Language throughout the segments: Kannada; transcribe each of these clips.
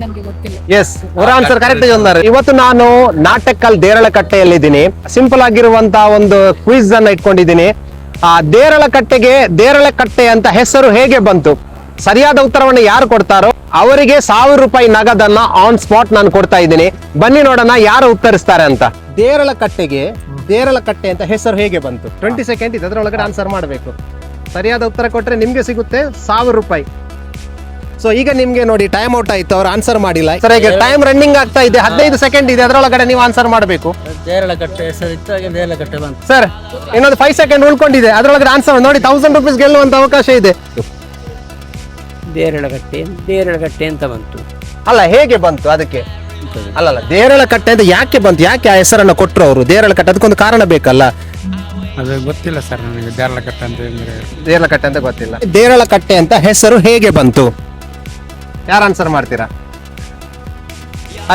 ನಮ್ಗೆ ಗೊತ್ತಿಲ್ಲ. ಎಸ್ ಆನ್ಸರ್ ಕರೆಕ್ಟ್ ಉన్నారు. ಇವತ್ತು ನಾನು ನಾಟಕಲ್ ದೇರಳಕಟ್ಟೆಯಲ್ಲಿದ್ದೀನಿ. ಸಿಂಪಲ್ ಆಗಿರುವಂತಹ ಒಂದು ಕ್ವಿಜ್ ಅನ್ನ ಇಟ್ಕೊಂಡಿದ್ದೀನಿ. ಆ ದೇರಳಕಟ್ಟೆ ಅಂತ ಹೆಸರು ಹೇಗೆ ಬಂತು? ಸರಿಯಾದ ಉತ್ತರವನ್ನು ಯಾರು ಕೊಡ್ತಾರೋ ಅವರಿಗೆ 1000 ರೂಪಾಯಿ ನಗದನ್ನ ಆನ್ ಸ್ಪಾಟ್ ನಾನು ಕೊಡ್ತಾ ಇದ್ದೀನಿ. ಬನ್ನಿ ನೋಡೋಣ ಯಾರು ಉತ್ತರಿಸ್ತಾರೆ ಅಂತ. ದೇರಳಕಟ್ಟೆ ಅಂತ ಹೆಸರು ಹೇಗೆ ಬಂತು? 20 ಸೆಕೆಂಡ್ ಇದೆ, ಅದರೊಳಗಡೆ ಆನ್ಸರ್ ಮಾಡಬೇಕು. ಸರಿಯಾದ ಉತ್ತರ ಕೊಟ್ರೆ ನಿಮ್ಗೆ ಸಿಗುತ್ತೆ 1000 ರೂಪಾಯಿ. ಸೊ ಈಗ ನಿಮ್ಗೆ ನೋಡಿ ಟೈಮ್ ಔಟ್ ಆಯ್ತು, ಅವ್ರು ಆನ್ಸರ್ ಮಾಡಿಲ್ಲ. ಸರ್ ಈಗ ಟೈಮ್ ರನ್ನಿಂಗ್ ಆಗ್ತಾ ಇದೆ, 15 ಸೆಕೆಂಡ್ ಇದೆ, ಅದರೊಳಗಡೆ ನೀವು ಆನ್ಸರ್ ಮಾಡಬೇಕು. ದೇರಳಕಟ್ಟೆ ಹೆಸರಿತ್ತು, ದೇರಳಕಟ್ಟೆ ಬಂತು. ಸರ್ ಇನ್ನೊಂದು 5 ಸೆಕೆಂಡ್ ಉಳ್ಕೊಂಡಿದೆ, ಅದರೊಳಗಡೆ ಆನ್ಸರ್ ನೋಡಿ. 1000 ರೂಪೀಸ್ ಗೆಲ್ಲುವಂತ ಅವಕಾಶ ಇದೆ. ದೇರಳಕಟ್ಟೆ ಅಂತ ಬಂತು. ಅಲ್ಲ ಹೇಗೆ ಬಂತು ಅದಕ್ಕೆ? ಅಲ್ಲಲ್ಲ ದೇರಳಕಟ್ಟೆ ಅಂತ ಯಾಕೆ ಬಂತು? ಯಾಕೆ ಆ ಹೆಸರನ್ನು ಕೊಟ್ಟರು ಅವರು? ದೇರಳಕಟ್ಟೆ ಅದಕ್ಕೊಂದು ಕಾರಣ ಬೇಕಲ್ಲ. ಅದು ಗೊತ್ತಿಲ್ಲ ಸರ್ ನನಗೆ. ದೇರಳಕಟ್ಟೆ ಅಂತ ದೇರಳಕಟ್ಟೆ ಅಂತ ಗೊತ್ತಿಲ್ಲ. ದೇರಳಕಟ್ಟೆ ಅಂತ ಹೆಸರು ಹೇಗೆ ಬಂತು? ಯಾರು ಆನ್ಸರ್ ಮಾಡ್ತೀರಾ?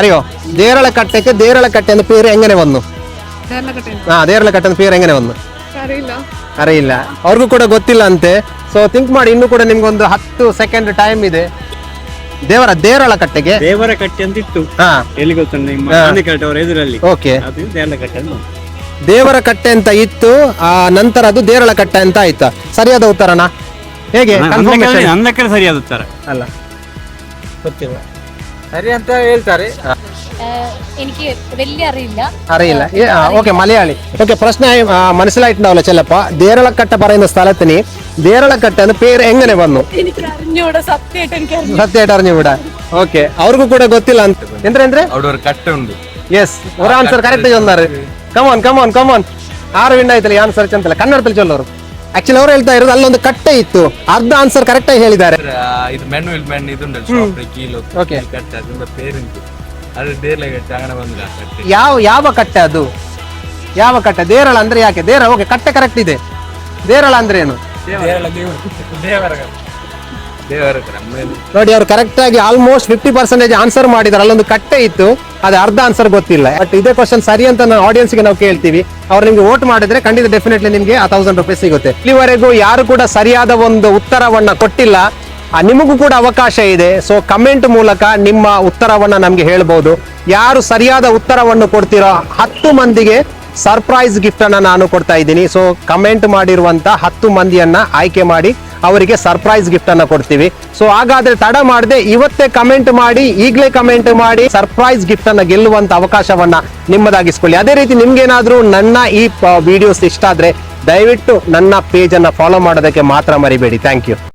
ಅರಿಯೋ ದೇರಳಕಟ್ಟೆ ಅಂತ ಪೇರು ಹೆಂಗನೆ ಬಂದು? ದೇರಳಕಟ್ಟೆ ಅಂತ ಪೇರು ಹೆಂಗನೆ ಬಂದು? ಅರಿಯಿಲ್ಲ, ಅವ್ರಿಗೂ ಕೂಡ ಗೊತ್ತಿಲ್ಲ ಅಂತೆ. ಸೊ ಥಿಂಕ್ ಮಾಡಿ, ಇನ್ನೂ ಕೂಡ ನಿಮ್ಗೊಂದು 10 ಸೆಕೆಂಡ್ ಟೈಮ್ ಇದೆ. ದೇರಳಕಟ್ಟೆಗೆ ದೇವರ ಕಟ್ಟೆ ಅಂತ ಇತ್ತು. ಎಲ್ಲಿ ಗೊತ್ತುಂಟು ನಿಮ್ಮ ಆನೆಕಟ್ಟೆ ಅವರ ಎದುರಲ್ಲಿ. ಓಕೆ, ಅದು ದೇರಳಕಟ್ಟೆ ಅಂತ. ದೇವರ ಕಟ್ಟೆ ಅಂತ ಇತ್ತು, ಆ ನಂತರ ಅದು ದೇರಳಕಟ್ಟೆ ಅಂತ ಆಯ್ತಾ? ಸರಿಯಾದ ಉತ್ತರನಾ? ಹೇಗೆ ಅಂದಕ್ಕೆ ಸರಿಯಾದ ಉತ್ತರ ಅಲ್ಲ, ಗೊತ್ತಿಲ್ಲ. ಸರಿ ಅಂತ ಹೇಳ್ತಾರೆ. എനിക്ക് വലിയ അറിയില്ല. ഓക്കെ, മലയാളി. ഓക്കെ, പ്രശ്നം മനസ്സിലായിട്ടുണ്ടാവില്ല ചിലപ്പോ. ദേരളക്കട്ട പറയുന്ന സ്ഥലത്തിന് ദേരളക്കട്ട എന്ന പേര് എങ്ങനെ വന്നു? സത്യമായിട്ട് അറിഞ്ഞുകൂടാ. ഓക്കെ, അവർക്കും കൂടെ ಗೊತ್ತಿಲ್ಲ ಅಂತ. ಎಂದ್ರೆ അവിടെ ഒരു കട്ട ഉണ്ട്. ಎಸ್ ഒരു ಆನ್ಸರ್ ಕರೆಕ್ಟ್ ಚೊಂದಾರು. ಕಮಾನ್ 6 ವಿನ್ ಆಯ್ತಲ್ಲ. ಆನ್ಸರ್ ಚಂತಲ್ಲ ಕನ್ನಡದಲ್ಲಿ ಚೊಲ್ಲೋರು. ಆಕ್ಚುಲಿ ಅವ್ರು ಹೇಳ್ತಾ ಇರೋದು ಅಲ್ಲೊಂದು ಕಟ್ಟೆ ಇತ್ತು, ಅರ್ಧ ಆನ್ಸರ್ ಕರೆಕ್ಟ್ ಆಗಿ ಹೇಳಿದ್ದಾರೆ. ಇದು ಮೆನುವಲ್ ಮೆನ್ ಇದುಂಟಲ್ಲ ಕೀಲೋ ಓಕೆ, ಕಟ್ಟೆ ಅದರ പേരുണ്ട്. ಅದು ದೇರಳಕಟ್ಟೆ അങ്ങനെ ಬಂದಿಲ್ಲ. ಯಾವ ಕಟ್ಟೆ ಅದು? ಯಾವ ಕಟ್ಟೆ? ದೇರಳ ಅಂದ್ರೆ ಯಾಕೆ? ಓಕೆ, ಕಟ್ಟೆ ಕರೆಕ್ಟ್ ಇದೆ. ದೇರಳ ಅಂದ್ರೆ ಏನು? ನೋಡಿ, ಅವ್ರು ಕರೆಕ್ಟ್ ಆಗಿ ಆಲ್ಮೋಸ್ಟ್ 50% ಆನ್ಸರ್ ಮಾಡಿದಾರೆ. ಅಲ್ಲೊಂದು ಕಟ್ಟೆ ಇತ್ತು, ಅದು ಅರ್ಧ ಆನ್ಸರ್ ಗೊತ್ತಿಲ್ಲ. ಬಟ್ ಇದೇ ಕ್ವಶನ್ ಸರಿ ಅಂತ ನಾವು ಆಡಿಯನ್ಸ್ ಗೆ ನಾವು ಕೇಳ್ತೀವಿ. ಅವ್ರು ನಿಮ್ಗೆ ವೋಟ್ ಮಾಡಿದ್ರೆ ಖಂಡಿತ ಡೆಫಿನೆಟ್ಲಿ ನಿಮ್ಗೆ 1000 ರೂಪಾಯಿ ಸಿಗುತ್ತೆ. ಇಲ್ಲಿವರೆಗೂ ಯಾರು ಕೂಡ ಸರಿಯಾದ ಒಂದು ಉತ್ತರವನ್ನ ಕೊಟ್ಟಿಲ್ಲ. ನಿಮಗೂ ಕೂಡ ಅವಕಾಶ ಇದೆ. ಸೊ ಕಮೆಂಟ್ ಮೂಲಕ ನಿಮ್ಮ ಉತ್ತರವನ್ನ ನಮ್ಗೆ ಹೇಳ್ಬಹುದು. ಯಾರು ಸರಿಯಾದ ಉತ್ತರವನ್ನು ಕೊಡ್ತೀರೋ 10 ಮಂದಿಗೆ ಸರ್ಪ್ರೈಸ್ ಗಿಫ್ಟ್ ಅನ್ನ ನಾನು ಕೊಡ್ತಾ ಇದ್ದೀನಿ. ಸೊ ಕಮೆಂಟ್ ಮಾಡಿರುವಂತ 10 ಮಂದಿಯನ್ನ ಆಯ್ಕೆ ಮಾಡಿ ಅವರಿಗೆ ಸರ್ಪ್ರೈಸ್ ಗಿಫ್ಟ್ ಅನ್ನ ಕೊಡ್ತೀವಿ. ಸೊ ಹಾಗಾದ್ರೆ ತಡ ಮಾಡದೆ ಇವತ್ತೇ ಕಮೆಂಟ್ ಮಾಡಿ, ಈಗಲೇ ಕಮೆಂಟ್ ಮಾಡಿ ಸರ್ಪ್ರೈಸ್ ಗಿಫ್ಟ್ ಅನ್ನ ಗೆಲ್ಲುವಂತ ಅವಕಾಶವನ್ನ ನಿಮ್ಮದಾಗಿಸ್ಕೊಳ್ಳಿ. ಅದೇ ರೀತಿ ನಿಮ್ಗೇನಾದ್ರೂ ನನ್ನ ಈ ವಿಡಿಯೋಸ್ ಇಷ್ಟ ಆದ್ರೆ ದಯವಿಟ್ಟು ನನ್ನ ಪೇಜ್ ಅನ್ನ ಫಾಲೋ ಮಾಡೋದಕ್ಕೆ ಮಾತ್ರ ಮರಿಬೇಡಿ. Thank you.